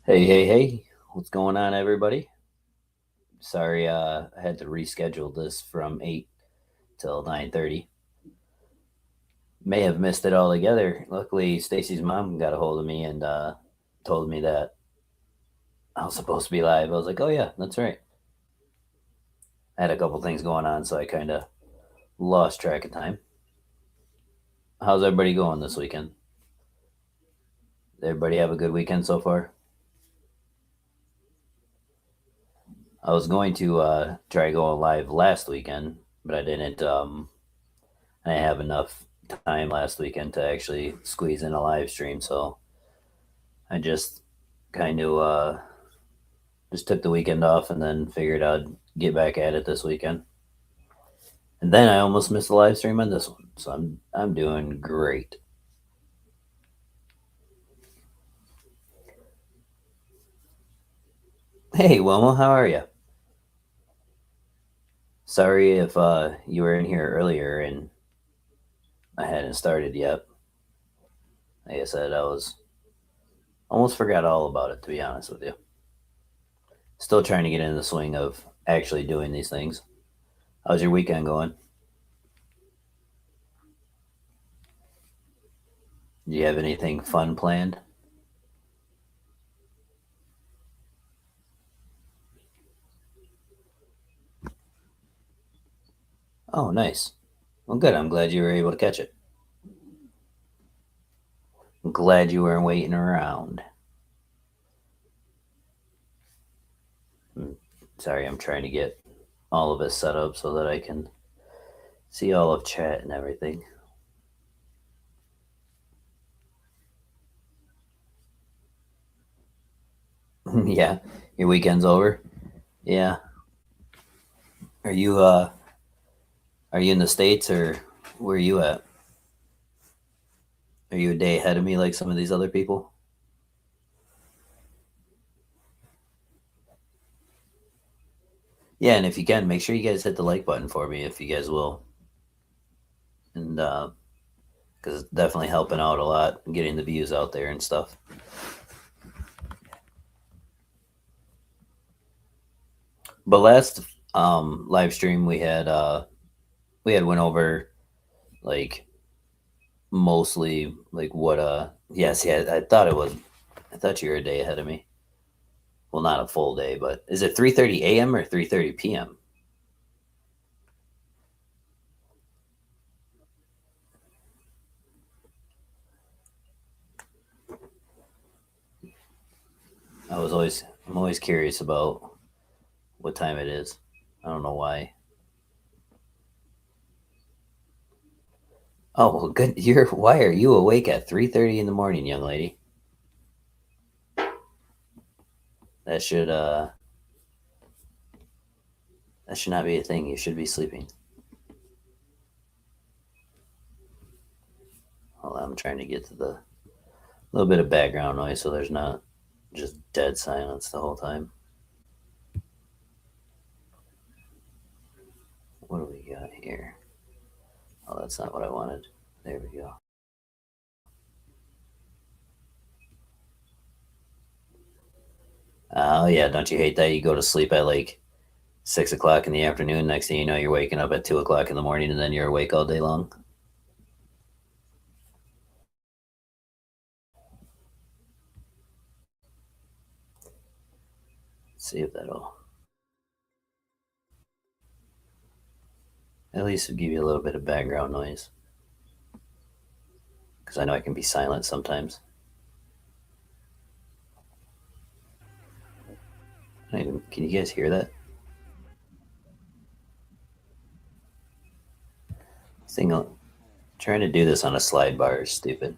Hey, hey, hey. What's going on, everybody? Sorry, I had to reschedule this from 8 till 9:30. May have missed it altogether. Luckily, Stacy's mom got a hold of me and told me that I was supposed to be live. I was like, oh, yeah, that's right. I had a couple things going on, so I kind of lost track of time. How's everybody going this weekend? Did everybody have a good weekend so far? I was going to try going live last weekend, but I didn't. I didn't have enough time last weekend to actually squeeze in a live stream, so I just kind of just took the weekend off and then figured I'd get back at it this weekend. And then I almost missed the live stream on this one, so I'm doing great. Hey, Wilma, how are you? Sorry if you were in here earlier and I hadn't started yet. Like I said, I was almost forgot all about it, to be honest with you. Still trying to get in the swing of actually doing these things. How's your weekend going? Do you have anything fun planned? Oh, nice. Well, good. I'm glad you were able to catch it. I'm glad you weren't waiting around. Sorry, I'm trying to get all of it set up so that I can see all of chat and everything. Yeah, your weekend's over. Yeah. Are you are you in the States or where are you at? Are you a day ahead of me like some of these other people? Yeah, and if you can, make sure you guys hit the like button for me if you guys will. And because it's definitely helping out a lot, getting the views out there and stuff. But last live stream we had went over like mostly like what yes, yeah, I thought you were a day ahead of me. Well, not a full day, but is it 3:30 a.m. or 3:30 p.m.? I'm always curious about what time it is. I don't know why. Oh, well, good. You're why are you awake at 3:30 in the morning, young lady? That should uh that should not be a thing. You should be sleeping. Hold on, I'm trying to get to the little bit of background noise so there's not just dead silence the whole time. What do we got here? Oh, that's not what I wanted. There we go. Oh yeah, don't you hate that? You go to sleep at like 6 o'clock in the afternoon. Next thing you know, you're waking up at 2 o'clock in the morning, and then you're awake all day long. Let's see if that'll at least give you a little bit of background noise, because I know I can be silent sometimes. Can you guys hear that? Thing trying to do this on a slide bar is stupid.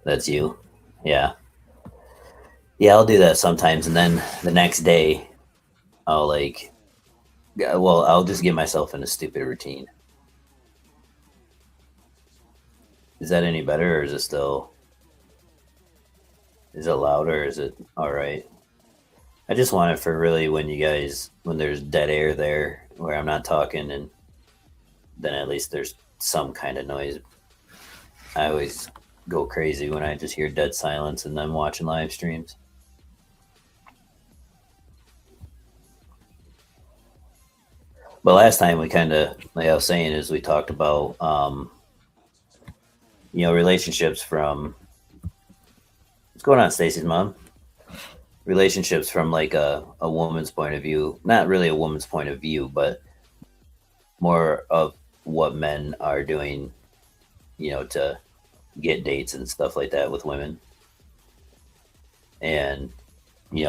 That's you. Yeah. Yeah, I'll do that sometimes, and then the next day, I'll like, yeah, well, I'll just get myself in a stupid routine. Is that any better, or is it still? Is it louder? Or is it all right? I just want it for really when there's dead air there where I'm not talking, and then at least there's some kind of noise. I always go crazy when I just hear dead silence and then watching live streams. But last time we kind of, like I was saying, is we talked about relationships from what's going on, Stacy's mom. Relationships from like a woman's point of view, not really a woman's point of view, but more of what men are doing, to get dates and stuff like that with women. And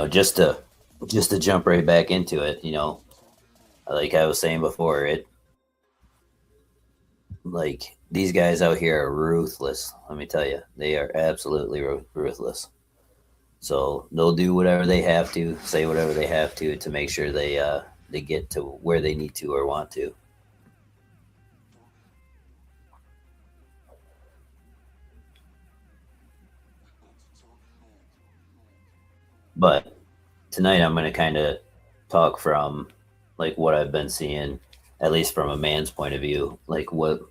just to jump right back into it, like I was saying before, it like these guys out here are ruthless. Let me tell you, they are absolutely ruthless. So they'll do whatever they have to, say whatever they have to make sure they get to where they need to or want to. But tonight I'm going to kind of talk from like what I've been seeing, at least from a man's point of view, like what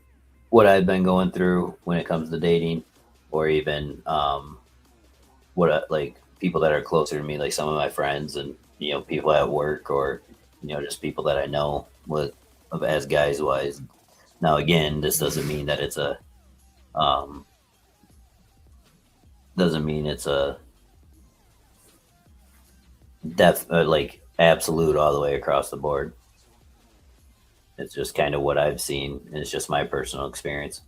I've been going through when it comes to dating, or even like people that are closer to me, like some of my friends and people at work, or just people that I know with of as guys wise. Now again, this doesn't mean that it's a um, doesn't mean it's a like absolute all the way across the board. It's just kind of what I've seen, and it's just my personal experience.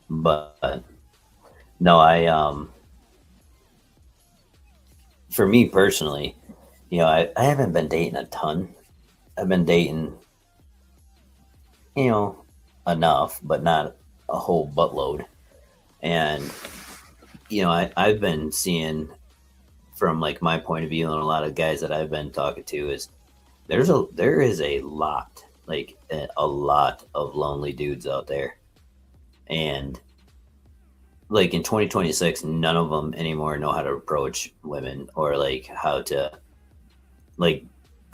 But no, for me personally, I haven't been dating a ton. I've been dating, you know, enough, but not a whole buttload. And I've been seeing from like my point of view, and a lot of guys that I've been talking to, is there is a lot, like a lot of lonely dudes out there. And like in 2026, none of them anymore know how to approach women, or like how to like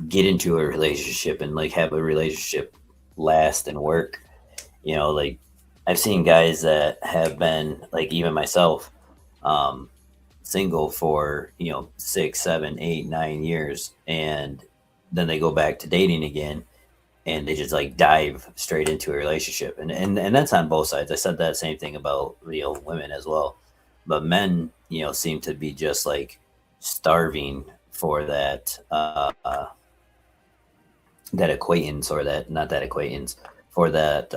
get into a relationship and like have a relationship last and work. Like I've seen guys that have been, like, even myself, um single for 6, 7, 8, 9 years, and then they go back to dating again, and they just like dive straight into a relationship. And that's on both sides. I said that same thing about women as well, but men seem to be just like starving for that acquaintance, or that, not that acquaintance, for that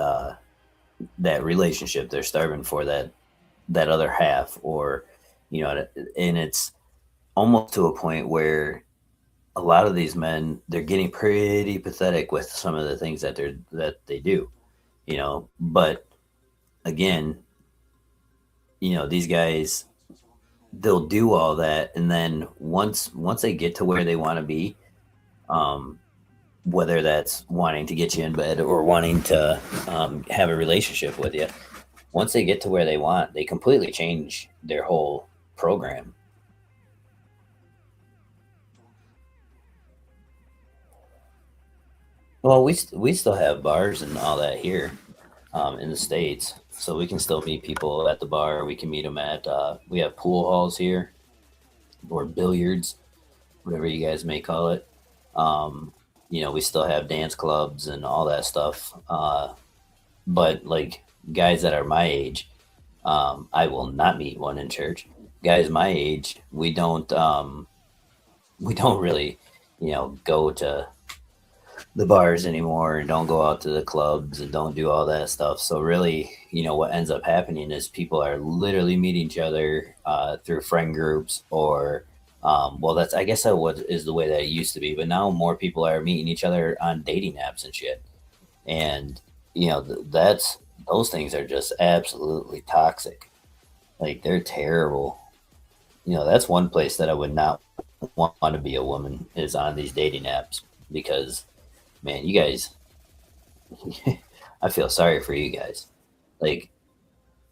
relationship. They're starving for that other half, or and it's almost to a point where a lot of these men, they're getting pretty pathetic with some of the things that they do. But again, these guys, they'll do all that, and then once they get to where they want to be, um whether that's wanting to get you in bed or wanting to have a relationship with you, once they get to where they want, they completely change their whole program. Well, we still have bars and all that here, in the states, so we can still meet people at the bar. We can meet them at we have pool halls here, or billiards, whatever you guys may call it. We still have dance clubs and all that stuff. But like guys that are my age, I will not meet one in church. Guys my age, we don't really, go to the bars anymore, and don't go out to the clubs, and don't do all that stuff. So really, what ends up happening is people are literally meeting each other through friend groups, or well, that's, I guess that what is the way that it used to be. But now more people are meeting each other on dating apps and shit. And that's those things are just absolutely toxic. Like, they're terrible. That's one place that I would not want to be a woman, is on these dating apps, because man, you guys, I feel sorry for you guys. Like,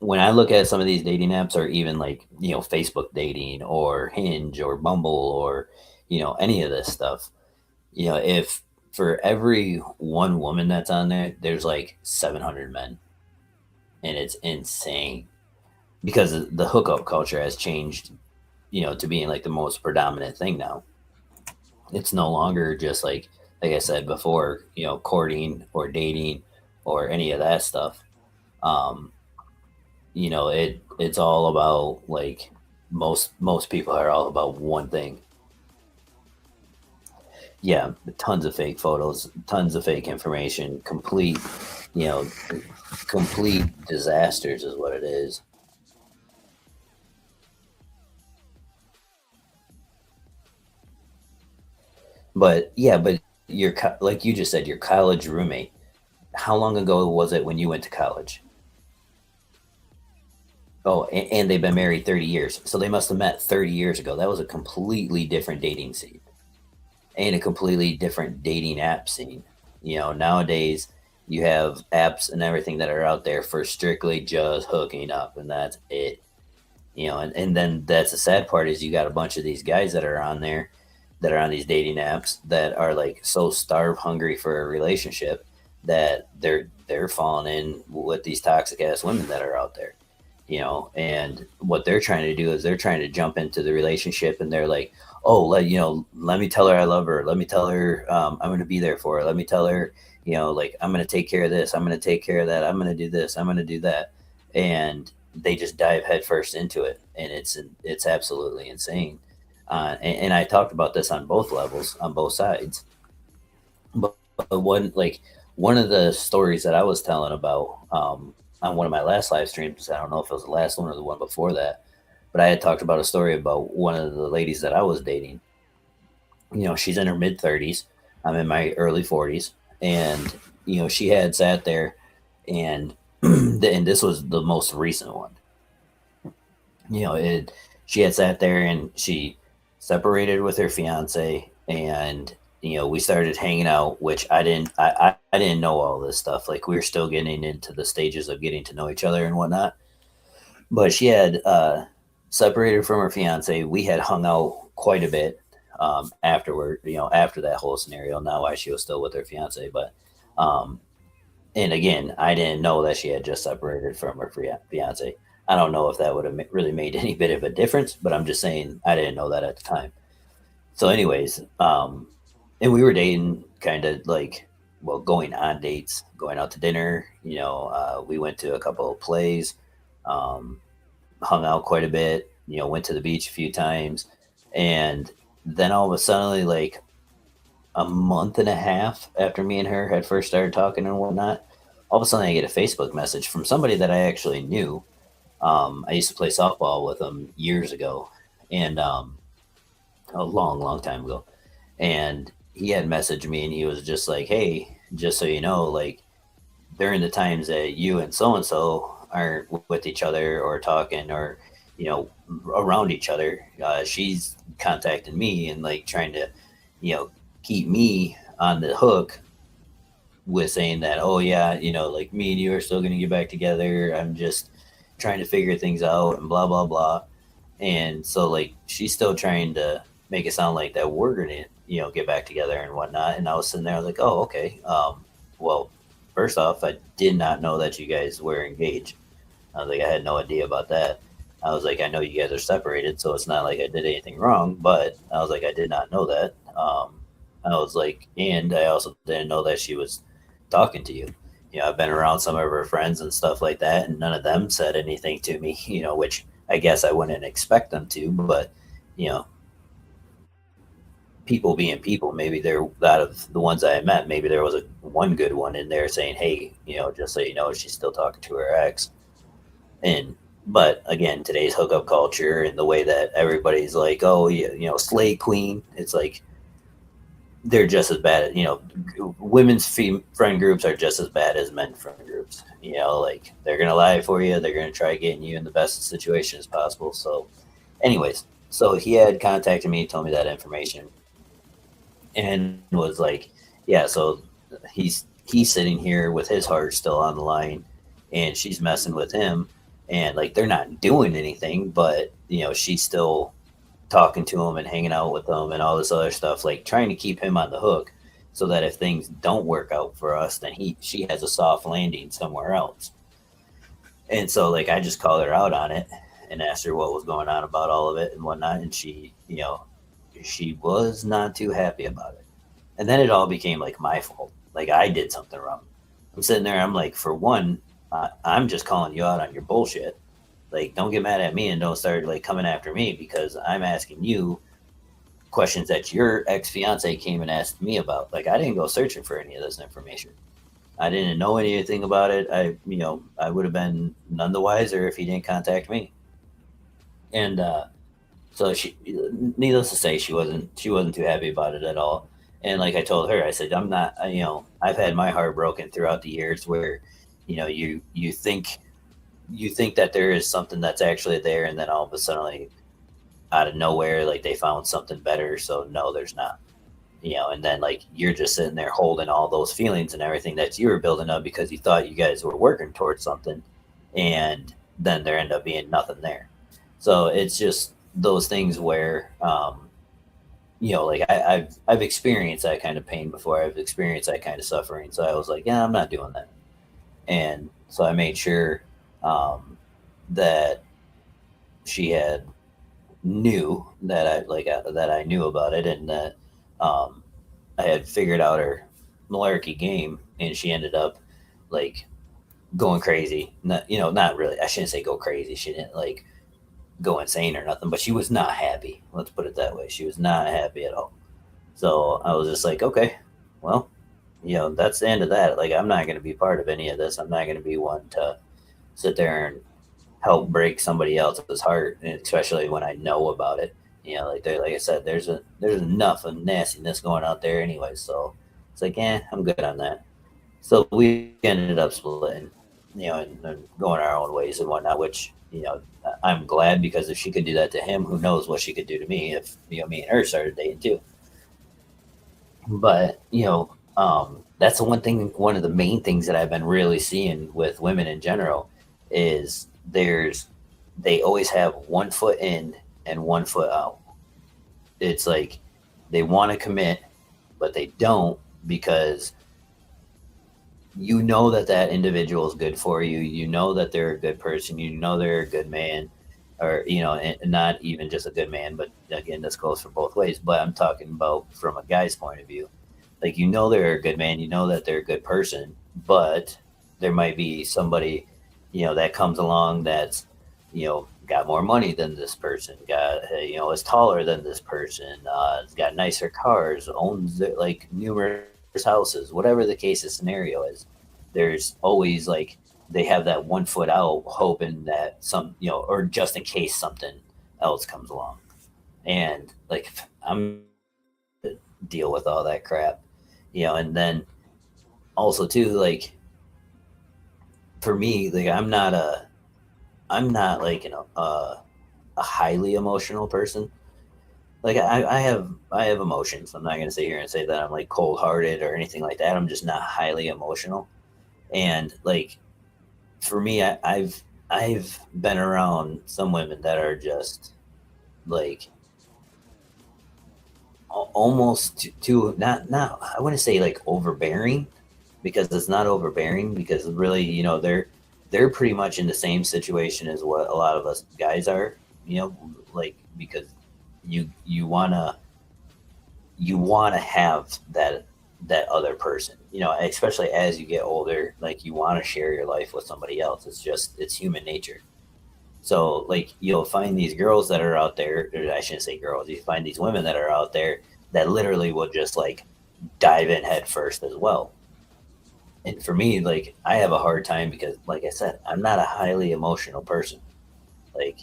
when I look at some of these dating apps, or even like, Facebook dating, or Hinge, or Bumble, or any of this stuff, if for every one woman that's on there, there's like 700 men, and it's insane because the hookup culture has changed, to being like the most predominant thing now. It's no longer just like I said before, courting or dating or any of that stuff. Um, it's all about like most people are all about one thing. Yeah, tons of fake photos, tons of fake information, you know, complete disasters is what it is. But yeah, but like you just said, your college roommate. How long ago was it when you went to college? Oh, and they've been married 30 years. So they must have met 30 years ago. That was a completely different dating scene and a completely different dating app scene. Nowadays you have apps and everything that are out there for strictly just hooking up, and that's it. And then that's the sad part is you got a bunch of these guys that are on there that are on these dating apps that are like so starve hungry for a relationship that they're falling in with these toxic ass women that are out there. And what they're trying to do is they're trying to jump into the relationship, and they're like, oh, let me tell her I love her, let me tell her I'm going to be there for her, let me tell her, like, I'm going to take care of this, I'm going to take care of that, I'm going to do this, I'm going to do that. And they just dive headfirst into it, and it's absolutely insane. And I talked about this on both levels, on both sides. But one of the stories that I was telling about on one of my last live streams, I don't know if it was the last one or the one before that, but I had talked about a story about one of the ladies that I was dating. She's in her mid 30s. I'm in my early 40s, and she had sat there, and and this was the most recent one. It She had sat there and she separated with her fiance, and we started hanging out, which I didn't know all this stuff. Like, we were still getting into the stages of getting to know each other and whatnot. But she had separated from her fiance. We had hung out quite a bit afterward, after that whole scenario, not why she was still with her fiance. But um and again, I didn't know that she had just separated from her fiance. I don't know if that would have really made any bit of a difference, but I'm just saying I didn't know that at the time. So, anyways, and we were dating, kind of like, well, going on dates, going out to dinner. We went to a couple of plays, um, hung out quite a bit. Went to the beach a few times, and then all of a sudden, like a month and a half after me and her had first started talking and whatnot, all of a sudden I get a Facebook message from somebody that I actually knew. I used to play softball with him years ago, and a long, long time ago. And he had messaged me, and he was just like, "Hey, just so you know, like, during the times that you and so aren't with each other or talking or you know around each other, she's contacting me and like trying to you know keep me on the hook with saying that, oh yeah, like, me and you are still going to get back together. I'm just trying to figure things out and blah blah blah." And so, like, she's still trying to make it sound like that we're gonna get back together and whatnot. And I was sitting there like, oh, okay. Well, first off, I did not know that you guys were engaged. I was like, I had no idea about that. I was like, I know you guys are separated, so it's not like I did anything wrong, but I was like, I did not know that. I was like, and I also didn't know that she was talking to you. I've been around some of her friends and stuff like that, and none of them said anything to me, which I guess I wouldn't expect them to, but, you know, people being people, maybe they're out of the ones I met, maybe there was one good one in there saying, hey, just so you know, she's still talking to her ex. And but again, today's hookup culture and the way that everybody's like, oh, yeah, slay queen. It's like they're just as bad. Women's friend groups are just as bad as men friend groups. Like, they're gonna lie for you. They're gonna try getting you in the best situation as possible. So, anyways, so he had contacted me, told me that information, and was like, yeah. So he's sitting here with his heart still on the line, and she's messing with him, and like, they're not doing anything, but she's still talking to him and hanging out with him and all this other stuff, like trying to keep him on the hook. so that if things don't work out for us, then she has a soft landing somewhere else. And so like I just called her out on it and asked her what was going on about all of it and whatnot, and she was not too happy about it. And then it all became like my fault. Like I did something wrong. I'm sitting there. I'm like, for one, I'm just calling you out on your bullshit. Like, don't get mad at me and don't start like coming after me because I'm asking you questions that your ex fiance came and asked me about. Like, I didn't go searching for any of this information. I didn't know anything about it. I would have been none the wiser if he didn't contact me. And so needless to say, she wasn't too happy about it at all. And like I told her, I said, I'm not, I've had my heart broken throughout the years where, you think that there is something that's actually there, and then all of a sudden, like out of nowhere, like they found something better. So no, there's not. And then like you're just sitting there holding all those feelings and everything that you were building up because you thought you guys were working towards something, and then there ended up being nothing there. So it's just those things where like I've experienced that kind of pain before. I've experienced that kind of suffering. So I was like, yeah, I'm not doing that. And so I made sure that she had knew that I knew about it, and that I had figured out her malarkey game, and she ended up like going crazy. Not really. I shouldn't say go crazy. She didn't like go insane or nothing, but she was not happy. Let's put it that way. She was not happy at all. So I was just like, okay, well, that's the end of that. Like, I'm not going to be part of any of this. I'm not going to be one to sit there and help break somebody else's heart, and especially when I know about it. Like I said, there's enough of nastiness going out there anyway. So it's like, I'm good on that. So we ended up splitting, and going our own ways and whatnot. Which I'm glad, because if she could do that to him, who knows what she could do to me if me and her started dating too. But that's the one of the main things that I've been really seeing with women in general is they always have one foot in and one foot out. It's like they want to commit, but they don't, because that individual is good for you. You know that they're a good person. You know they're a good man, or and not even just a good man, but again, this goes for both ways. But I'm talking about from a guy's point of view. Like, they're a good man. You know that they're a good person, but there might be somebody that comes along that's got more money than this person, got is taller than this person, has got nicer cars, owns like numerous houses, whatever the case of scenario is. There's always like they have that one foot out, hoping that or just in case something else comes along. And like I'm deal with all that crap, and then also too, like for me, like I'm not like a highly emotional person. Like I have emotions. I'm not gonna sit here and say that I'm like cold hearted or anything like that. I'm just not highly emotional. And like for me, I've been around some women that are just like almost too, not I wouldn't say like overbearing, because it's not overbearing, because really they're pretty much in the same situation as what a lot of us guys are, like because you want to have that other person, especially as you get older. Like, you want to share your life with somebody else. It's human nature. So like you'll find these girls that are out there, or I shouldn't say girls, you find these women that are out there that literally will just like dive in head first as well. And for me, like, I have a hard time because, like I said, I'm not a highly emotional person. Like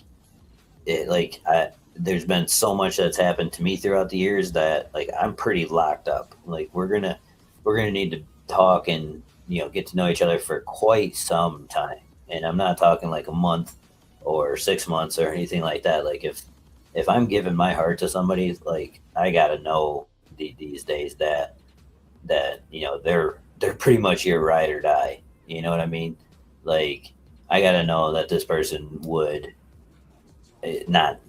there's been so much that's happened to me throughout the years that like I'm pretty locked up. Like, we're gonna need to talk and get to know each other for quite some time. And I'm not talking like a month or 6 months or anything like that. Like, if I'm giving my heart to somebody, like, I gotta know these days that they're pretty much your ride or die. You know what I mean? Like, I gotta know that this person would not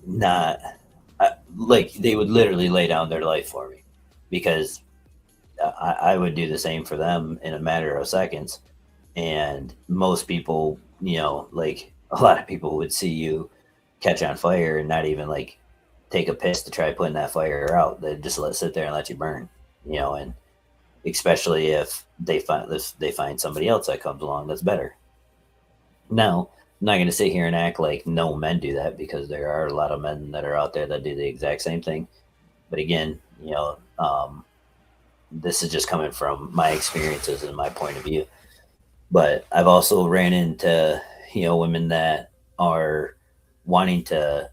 like they would literally lay down their life for me, because I would do the same for them in a matter of seconds. And most people, like a lot of people would see you catch on fire and not even like take a piss to try putting that fire out. They just let sit there and let you burn, and especially if they find somebody else that comes along that's better. Now, I'm not going to sit here and act like no men do that, because there are a lot of men that are out there that do the exact same thing. But again, this is just coming from my experiences and my point of view. But I've also ran into, women that are wanting to,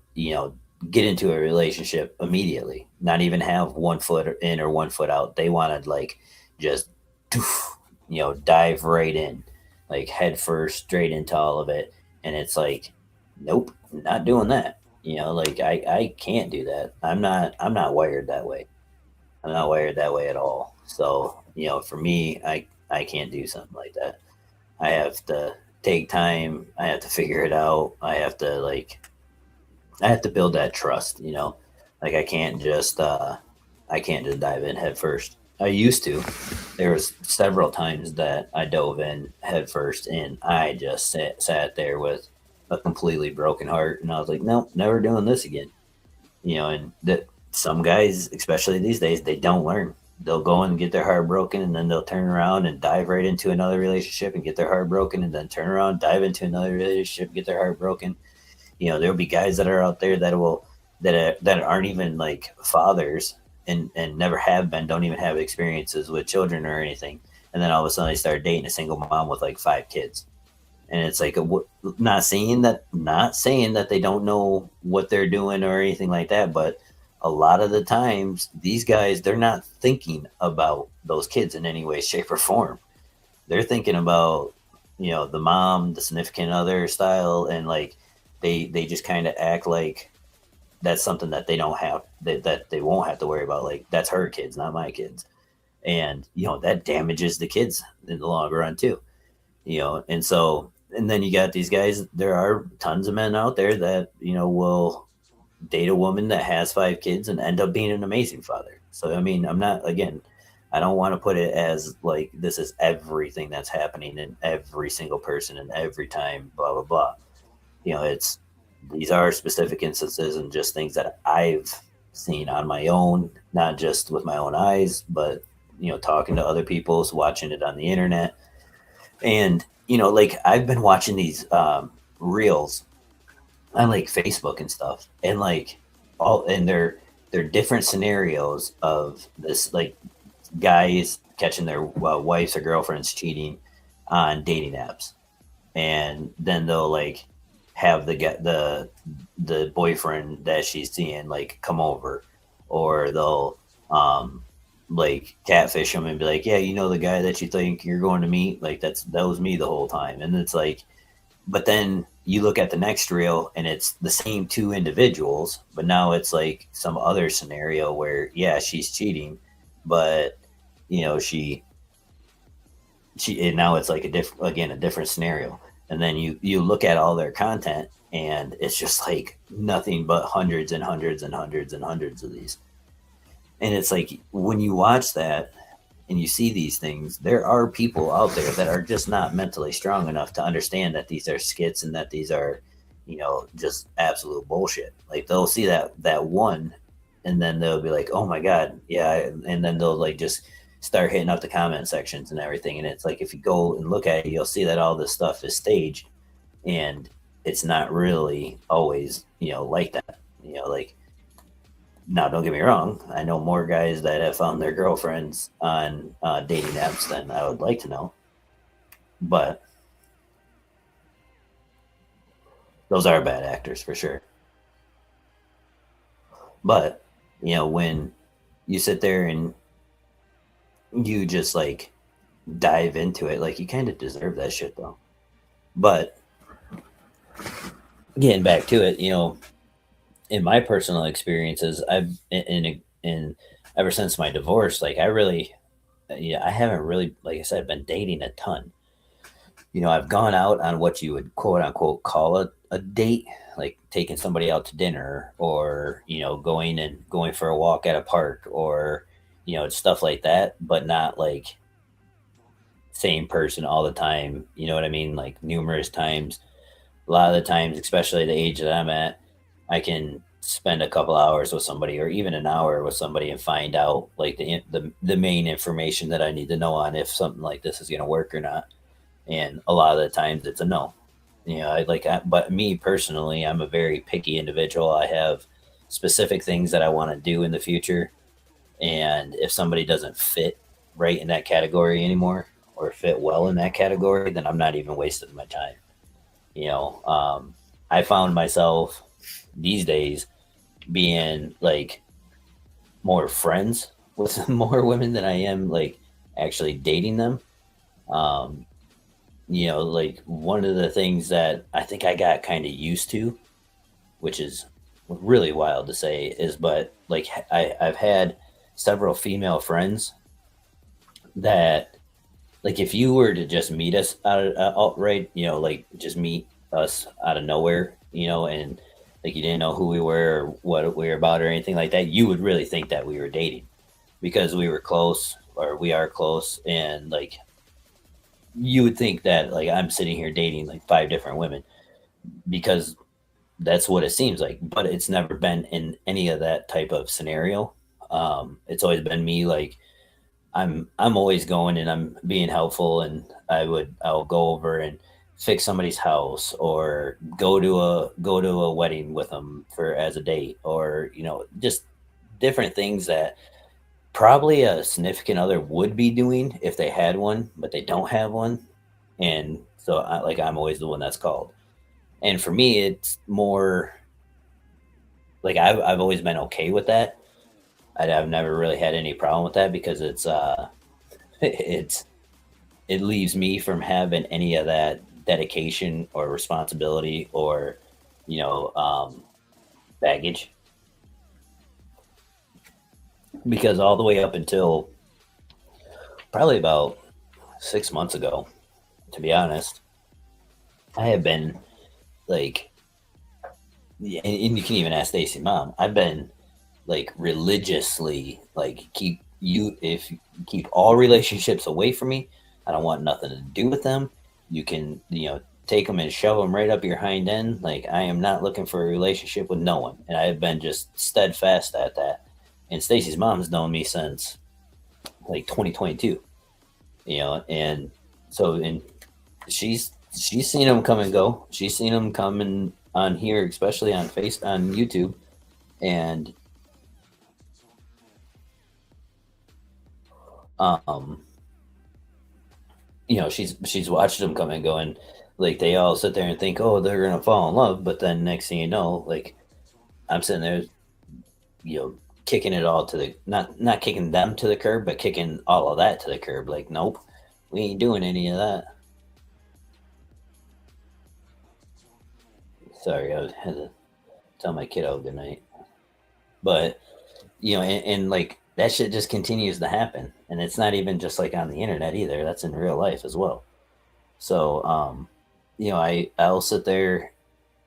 get into a relationship immediately, not even have one foot in or one foot out. They want to like just, dive right in, like head first, straight into all of it. And it's like, nope, not doing that. Like I can't do that. I'm not wired that way. I'm not wired that way at all. So, for me, I can't do something like that. I have to take time. I have to figure it out. I have to build that trust, Like I can't just dive in head first. I used to. There was several times that I dove in head first and I just sat there with a completely broken heart, and I was like, nope, never doing this again. And that some guys, especially these days, they don't learn. They'll go and get their heart broken, and then they'll turn around and dive right into another relationship and get their heart broken, and then turn around, dive into another relationship, get their heart broken. There'll be guys that are out there that aren't even like fathers, and never have been, don't even have experiences with children or anything, and then all of a sudden they start dating a single mom with like 5 kids. And it's like not saying that they don't know what they're doing or anything like that, but a lot of the times these guys, they're not thinking about those kids in any way, shape, or form. They're thinking about, the mom, the significant other style, and like they just kind of act like that's something that they don't have, that they won't have to worry about. Like, that's her kids, not my kids. And that damages the kids in the long run too. And so, and then you got these guys. There are tons of men out there that will date a woman that has 5 kids and end up being an amazing father. So I mean, I'm not, again, I don't want to put it as like this is everything that's happening in every single person and every time, blah blah blah. It's, these are specific instances and just things that I've seen on my own, not just with my own eyes, but talking to other people, so watching it on the internet. And like I've been watching these reels on like Facebook and stuff, and like all, and they're different scenarios of this, like guys catching their wives or girlfriends cheating on dating apps, and then they'll like have the boyfriend that she's seeing like come over, or they'll like catfish them and be like, yeah, the guy that you think you're going to meet, like that was me the whole time. And it's like, but then you look at the next reel and it's the same 2 individuals, but now it's like some other scenario where, yeah, she's cheating, but she and now it's like a different scenario. And then you look at all their content, and it's just like nothing but hundreds and hundreds and hundreds and hundreds of these. And it's like, when you watch that and you see these things, there are people out there that are just not mentally strong enough to understand that these are skits and that these are, just absolute bullshit. Like, they'll see that one, and then they'll be like, oh my god, yeah, and then they'll like just start hitting up the comment sections and everything. And it's like, if you go and look at it, you'll see that all this stuff is staged, and it's not really always like that. Like, now, don't get me wrong, I know more guys that have found their girlfriends on dating apps than I would like to know, but those are bad actors for sure. But when you sit there and you just like dive into it, like, you kind of deserve that shit though. But getting back to it, in my personal experiences, I've in ever since my divorce, like, I haven't really, like I said, been dating a ton. I've gone out on what you would quote unquote call a date, like taking somebody out to dinner, or going for a walk at a park, or it's stuff like that, but not like same person all the time. You know what I mean? Like numerous times. A lot of the times, especially the age that I'm at, I can spend a couple hours with somebody or even an hour with somebody and find out like the main information that I need to know on if something like this is going to work or not. And a lot of the times it's a no. But me personally, I'm a very picky individual. I have specific things that I want to do in the future, and if somebody doesn't fit right in that category anymore or fit well in that category, then I'm not even wasting my time. You know, I found myself these days being like more friends with more women than I am like actually dating them. Um, like one of the things that I think I got kind of used to, which is really wild to say, is but like I've had several female friends that like if you were to just meet us outright, like just meet us out of nowhere, and like you didn't know who we were or what we were about or anything like that, you would really think that we were dating because we were close or we are close, and like you would think that like I'm sitting here dating like five different women because that's what it seems like, but it's never been in any of that type of scenario. It's always been me like I'm always going and I'm being helpful, and I'll go over and fix somebody's house or go to a wedding with them for as a date, or just different things that probably a significant other would be doing if they had one, but they don't have one. And so I'm always the one that's called. And for me, it's more like I've always been okay with that. I've never really had any problem with that because it's it leaves me from having any of that dedication or responsibility or you know um, baggage, because all the way up until probably about 6 months ago, to be honest, I have been like, and you can even ask Stacy mom, I've been like religiously like keep all relationships away from me. I don't want nothing to do with them. You can take them and shove them right up your hind end. Like I am not looking for a relationship with no one, and I have been just steadfast at that. And Stacy's mom's known me since like 2022. And so and she's seen them come and go. She's seen them coming on here, especially on YouTube, and um she's watched them come and go, and like they all sit there and think, oh, they're gonna fall in love, but then next thing you know, like I'm sitting there, kicking it all to the not kicking them to the curb, but kicking all of that to the curb. Like, nope, we ain't doing any of that. Sorry, had to tell my kiddo good night. But and like that shit just continues to happen, and it's not even just like on the internet either. That's in real life as well. So I'll sit there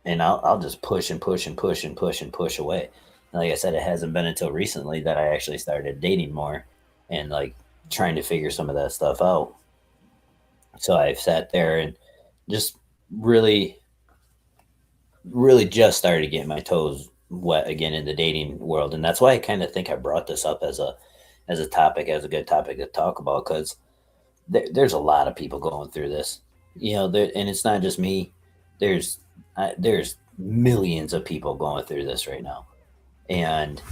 and I'll just push and push and push and push and push away. And like I said, it hasn't been until recently that I actually started dating more and like trying to figure some of that stuff out. So I've sat there and just really, really just started getting my toes wet again in the dating world. And that's why I kind of think I brought this up as a topic, as a good topic to talk about, because there's a lot of people going through this, and it's not just me. There's millions of people going through this right now, and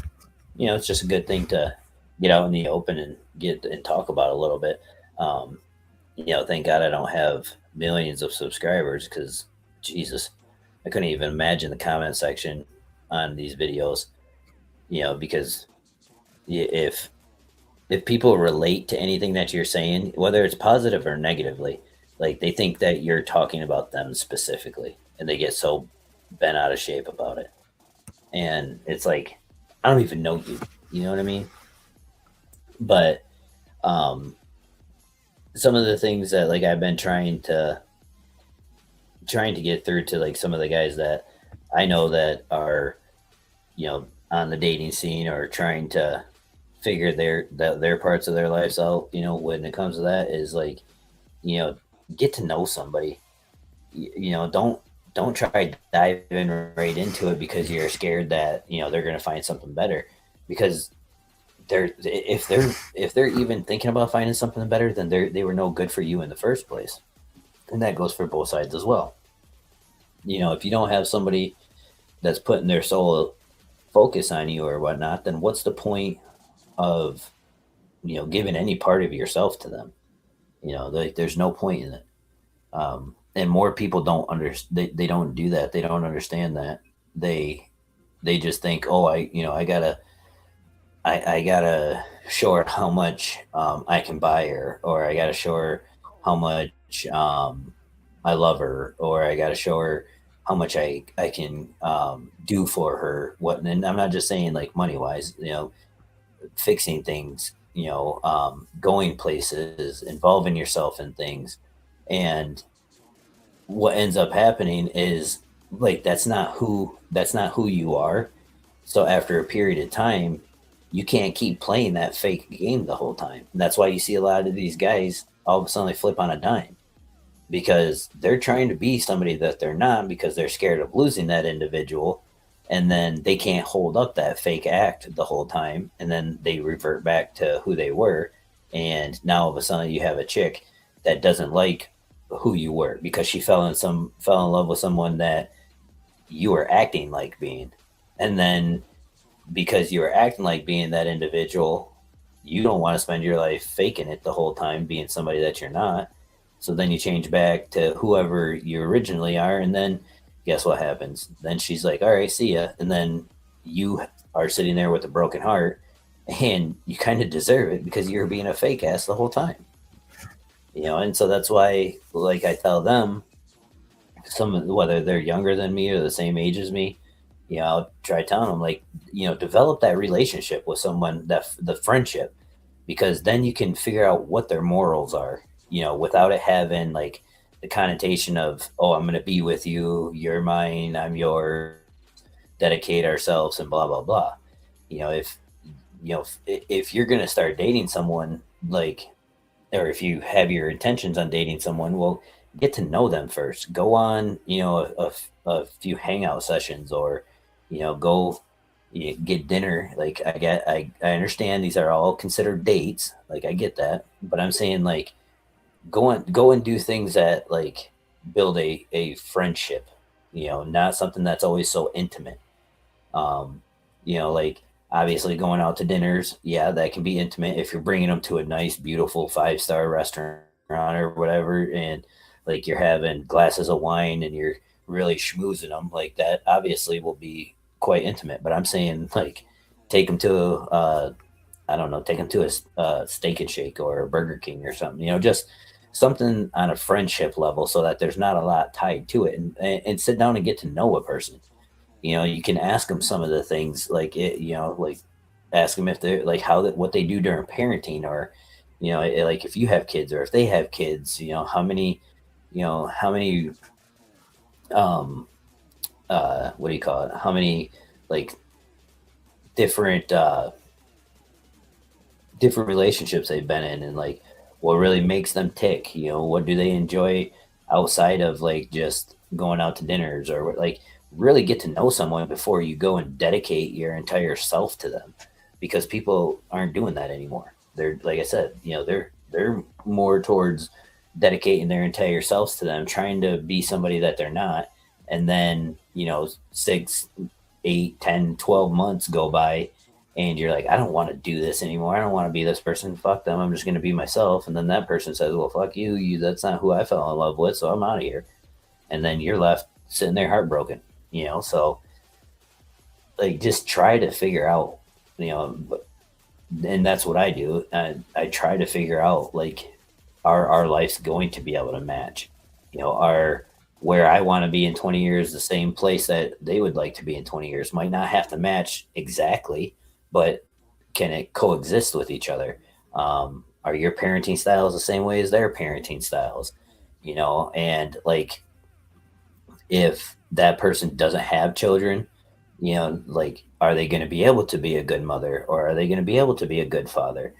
it's just a good thing to get out in the open and get and talk about a little bit. Thank God I don't have millions of subscribers, because Jesus, I couldn't even imagine the comment section on these videos. Because if people relate to anything that you're saying, whether it's positive or negatively, like they think that you're talking about them specifically, and they get so bent out of shape about it. And it's like, I don't even know you. You know what I mean? But some of the things that like I've been trying to get through to like some of the guys that I know that are on the dating scene or trying to figure their parts of their lives out. When it comes to that, is like, you know, get to know somebody. Don't try diving right into it because you're scared that they're going to find something better. Because if they're even thinking about finding something better, then they were no good for you in the first place. And that goes for both sides as well. If you don't have somebody that's putting their sole focus on you or whatnot, then what's the point of giving any part of yourself to them? Like, there's no point in it. And more people don't they don't do that. They don't understand that. They just think, oh, I gotta show her how much I can buy her, or I gotta show her how much I love her, or I gotta show her how much I can do for her. What? And I'm not just saying like money wise, fixing things, going places, involving yourself in things. And what ends up happening is, like, that's not who you are. So after a period of time, you can't keep playing that fake game the whole time. And that's why you see a lot of these guys all of a sudden they flip on a dime, because they're trying to be somebody that they're not, because they're scared of losing that individual. And then they can't hold up that fake act the whole time, and then they revert back to who they were. And now all of a sudden you have a chick that doesn't like who you were, because she fell in love with someone that you were acting like being. And then, because you were acting like being that individual, you don't want to spend your life faking it the whole time, being somebody that you're not. So then you change back to whoever you originally are, and then guess what happens? Then she's like, "All right, see ya," and then you are sitting there with a broken heart, and you kind of deserve it because you're being a fake ass the whole time. And so that's why, like, I tell them, whether they're younger than me or the same age as me, I'll try telling them, like, develop that relationship with someone, that the friendship, because then you can figure out what their morals are, without it having like the connotation of, oh, I'm going to be with you, you're mine, I'm yours, dedicate ourselves, and blah blah blah. If if you're going to start dating someone, like, or if you have your intentions on dating someone, well, get to know them first. Go on, a few hangout sessions, or go get dinner. Like, I understand these are all considered dates. Like, I get that, but I'm saying, like, go and do things that, like, build a friendship. Not something that's always so intimate. Like, obviously going out to dinners, yeah, that can be intimate if you're bringing them to a nice, beautiful 5-star restaurant or whatever, and like you're having glasses of wine and you're really schmoozing them, like that. Obviously, will be quite intimate. But I'm saying, like, take them to I don't know, take them to a Steak and Shake or a Burger King or something. Just something on a friendship level, so that there's not a lot tied to it, and sit down and get to know a person. You can ask them some of the things, like, like, ask them if they're like what they do during parenting, or like, if you have kids or if they have kids, how many um what do you call it, how many, like, different different relationships they've been in, and like what really makes them tick. What do they enjoy outside of, like, just going out to dinners, or what, like, really get to know someone before you go and dedicate your entire self to them, because people aren't doing that anymore. They're, like I said, they're more towards dedicating their entire selves to them, trying to be somebody that they're not. And then 6, 8, 10, 12 months go by, and you're like, I don't want to do this anymore. I don't want to be this person. Fuck them. I'm just going to be myself. And then that person says, well, fuck you. That's not who I fell in love with. So I'm out of here. And then you're left sitting there heartbroken, So, like, just try to figure out, and that's what I do. I try to figure out, like, our life's going to be able to match, our where I want to be in 20 years, the same place that they would like to be in 20 years. Might not have to match exactly, but can it coexist with each other? Are your parenting styles the same way as their parenting styles? And, like, if that person doesn't have children, Like, are they going to be able to be a good mother, or are they going to be able to be a good father?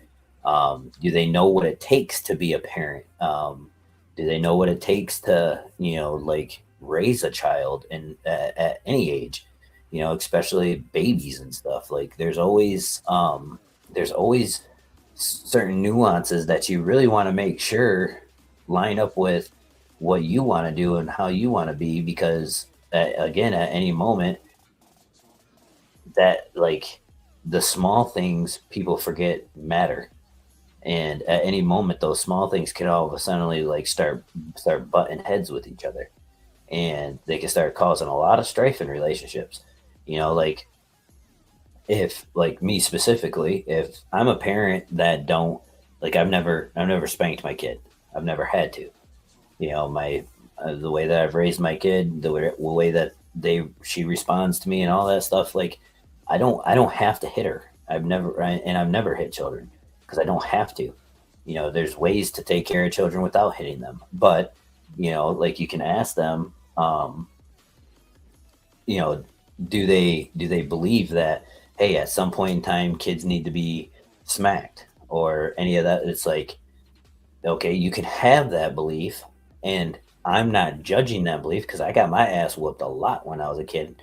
Do they know what it takes to be a parent? Do they know what it takes to, like, raise a child at any age? Especially babies and stuff. Like, there's always certain nuances that you really want to make sure line up with what you want to do and how you want to be, because again, at any moment, that, like, the small things people forget matter, and at any moment those small things can all of a sudden, like, start butting heads with each other, and they can start causing a lot of strife in relationships. Like, if, like, me specifically, if I'm a parent that don't, like, I've never spanked my kid. I've never had to. My the way that I've raised my kid, the way that she responds to me and all that stuff, like, I don't have to hit her. I've never hit children because I don't have to. There's ways to take care of children without hitting them, but like, you can ask them, you know, do they believe that, hey, at some point in time kids need to be smacked or any of that? It's like, okay, you can have that belief, and I'm not judging that belief because I got my ass whooped a lot when I was a kid.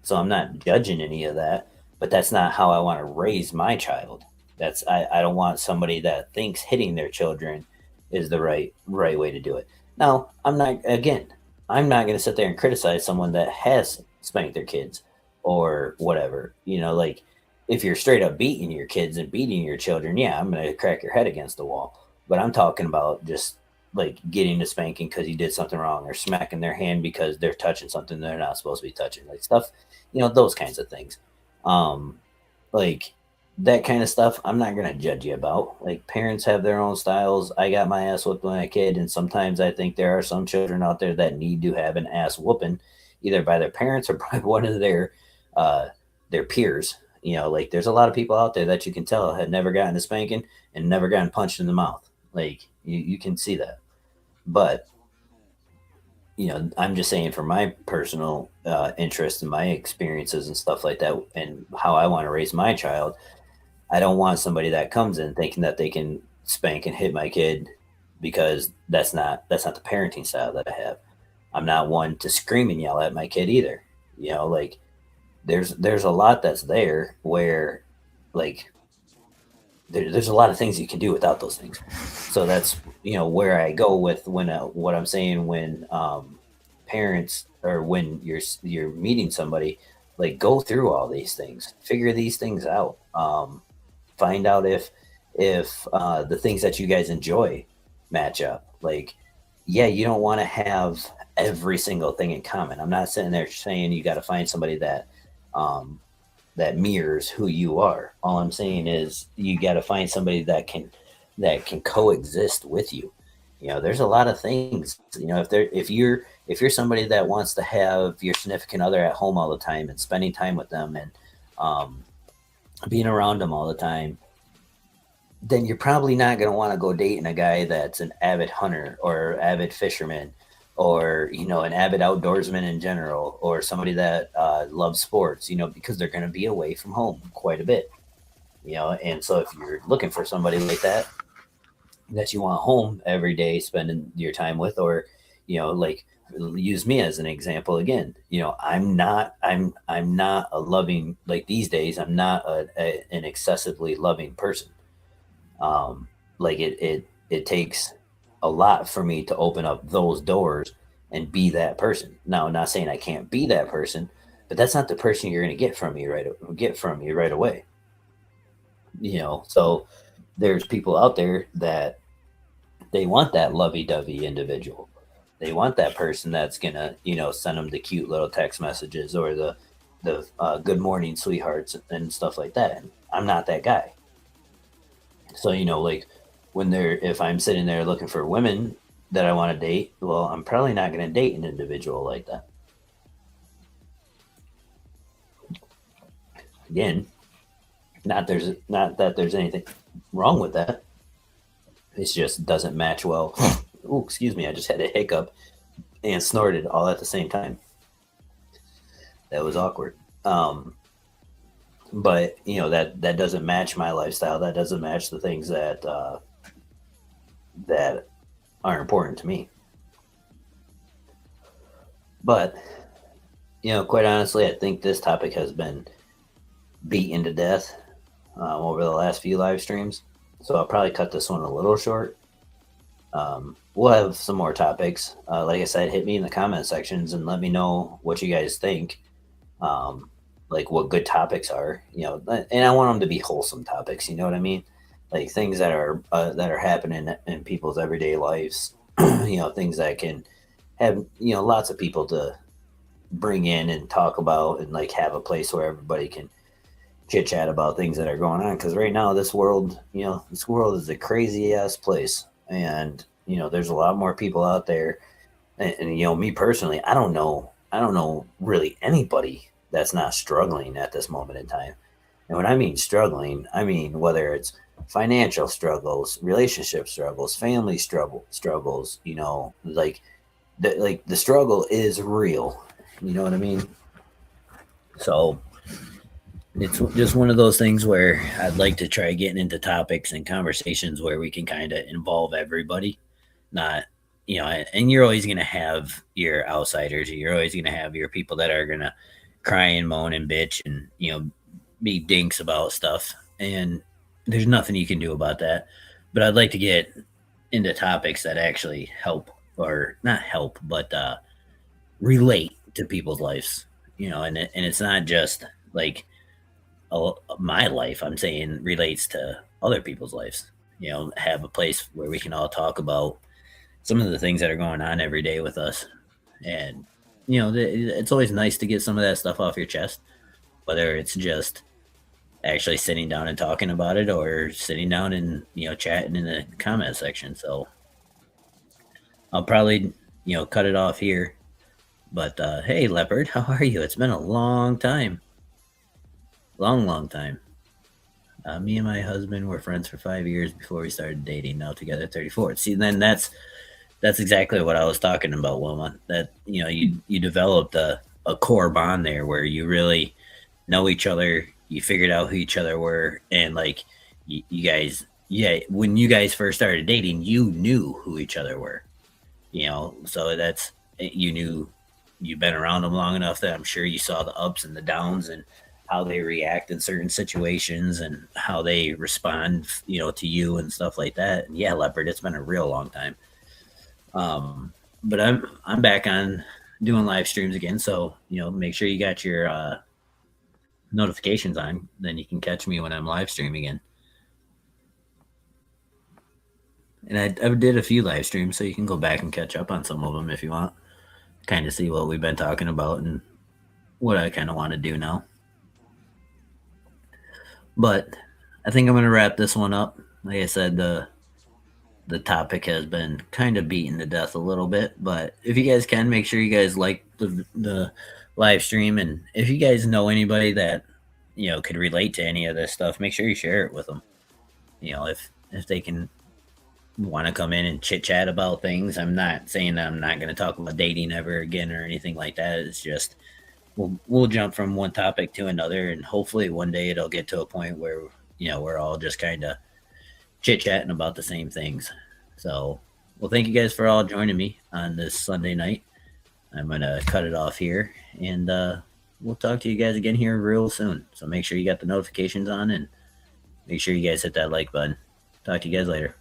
So I'm not judging any of that, but that's not how I want to raise my child. I don't want somebody that thinks hitting their children is the right way to do it. Now, I'm not going to sit there and criticize someone that has spanked their kids or whatever. Like, if you're straight up beating your kids and beating your children, yeah, I'm going to crack your head against the wall. But I'm talking about just, like, getting a spanking because you did something wrong, or smacking their hand because they're touching something they're not supposed to be touching, like stuff, those kinds of things. Um, like, that kind of stuff, I'm not gonna judge you about. Like, parents have their own styles. I got my ass whooped when I was a kid, and sometimes I think there are some children out there that need to have an ass whooping, either by their parents or by one of uh their peers. Like, there's a lot of people out there that you can tell had never gotten a spanking and never gotten punched in the mouth. Like, you can see that. But I'm just saying, for my personal interest and my experiences and stuff like that, and how I want to raise my child, I don't want somebody that comes in thinking that they can spank and hit my kid, because that's not the parenting style that I have. I'm not one to scream and yell at my kid either. Like, there's a lot that's there where, like, there's a lot of things you can do without those things. So that's, where I go with what I'm saying, when parents, or when you're meeting somebody, like, go through all these things, figure these things out, find out if the things that you guys enjoy match up. Like, yeah, you don't want to have every single thing in common. I'm not sitting there saying you got to find somebody um, that mirrors who you are. All I'm saying is you got to find somebody that can coexist with you. There's a lot of things. If you're somebody that wants to have your significant other at home all the time and spending time with them, and um, being around them all the time, then you're probably not going to want to go dating a guy that's an avid hunter or avid fisherman, or an avid outdoorsman in general, or somebody that loves sports, because they're going to be away from home quite a bit. And so if you're looking for somebody like that you want home every day spending your time with, or like, use me as an example again. I'm not a loving, like, these days I'm not an excessively loving person. Like, it takes a lot for me to open up those doors and be that person. Now, I'm not saying I can't be that person, but that's not the person you're going to get from me right away. So there's people out there that they want that lovey-dovey individual. They want that person that's gonna, send them the cute little text messages, or the good morning sweethearts and stuff like that. And I'm not that guy. So, like, if I'm sitting there looking for women that I want to date, well, I'm probably not going to date an individual like that. Again, not that there's anything wrong with that. It just doesn't match well. Oh, excuse me, I just had a hiccup and snorted all at the same time. That was awkward. Um, but that doesn't match my lifestyle. That doesn't match the things that are important to me. But quite honestly, I think this topic has been beaten to death over the last few live streams. So I'll probably cut this one a little short. We'll have some more topics. Like I said, hit me in the comment sections and let me know what you guys think. Like what good topics are, and I want them to be wholesome topics. You know what I mean? Like things that are happening in people's everyday lives. Things that can have lots of people to bring in and talk about, and like have a place where everybody can chit chat about things that are going on. Because right now, this world is a crazy ass place, and there's a lot more people out there. And me personally, I don't know really anybody that's not struggling at this moment in time. And when I mean struggling, I mean whether it's financial struggles, relationship struggles, family struggles. Like the struggle is real. You know what I mean? So it's just one of those things where I'd like to try getting into topics and conversations where we can kind of involve everybody, not and you're always going to have your outsiders. You're always going to have your people that are going to cry and moan and bitch and be dinks about stuff, and there's nothing you can do about that. But I'd like to get into topics that actually help, or not help, but relate to people's lives. And it's not just like my life. I'm saying relates to other people's lives. Have a place where we can all talk about some of the things that are going on every day with us. And it's always nice to get some of that stuff off your chest, whether it's just actually sitting down and talking about it, or sitting down and chatting in the comment section. So I'll probably cut it off here. But hey, Leopard, how are you? It's been a long time. Long time. Me and my husband were friends for 5 years before we started dating. Now together 34. See, then that's exactly what I was talking about, Wilma. That you developed a core bond there where you really know each other. You figured out who each other were, and like you guys, yeah. When you guys first started dating, you knew who each other were. So that's you knew. You've been around them long enough that I'm sure you saw the ups and the downs and how they react in certain situations and how they respond, to you and stuff like that. And yeah, Leopard, it's been a real long time. But I'm back on doing live streams again, so make sure you got your notifications on. Then you can catch me when I'm live streaming again. And I did a few live streams, so you can go back and catch up on some of them if you want. Kind of see what we've been talking about and what I kind of want to do now. But I think I'm going to wrap this one up. Like I said, the topic has been kind of beaten to death a little bit, but if you guys can, make sure you guys like the live stream, and if you guys know anybody that could relate to any of this stuff, make sure you share it with them. If they can want to come in and chit chat about things. I'm not saying that I'm not going to talk about dating ever again or anything like that. It's just we'll jump from one topic to another, and hopefully one day it'll get to a point where we're all just kind of chit chatting about the same things. So, well, thank you guys for all joining me on this Sunday night. I'm gonna cut it off here, and we'll talk to you guys again here real soon. So make sure you got the notifications on, and make sure you guys hit that like button. Talk to you guys later.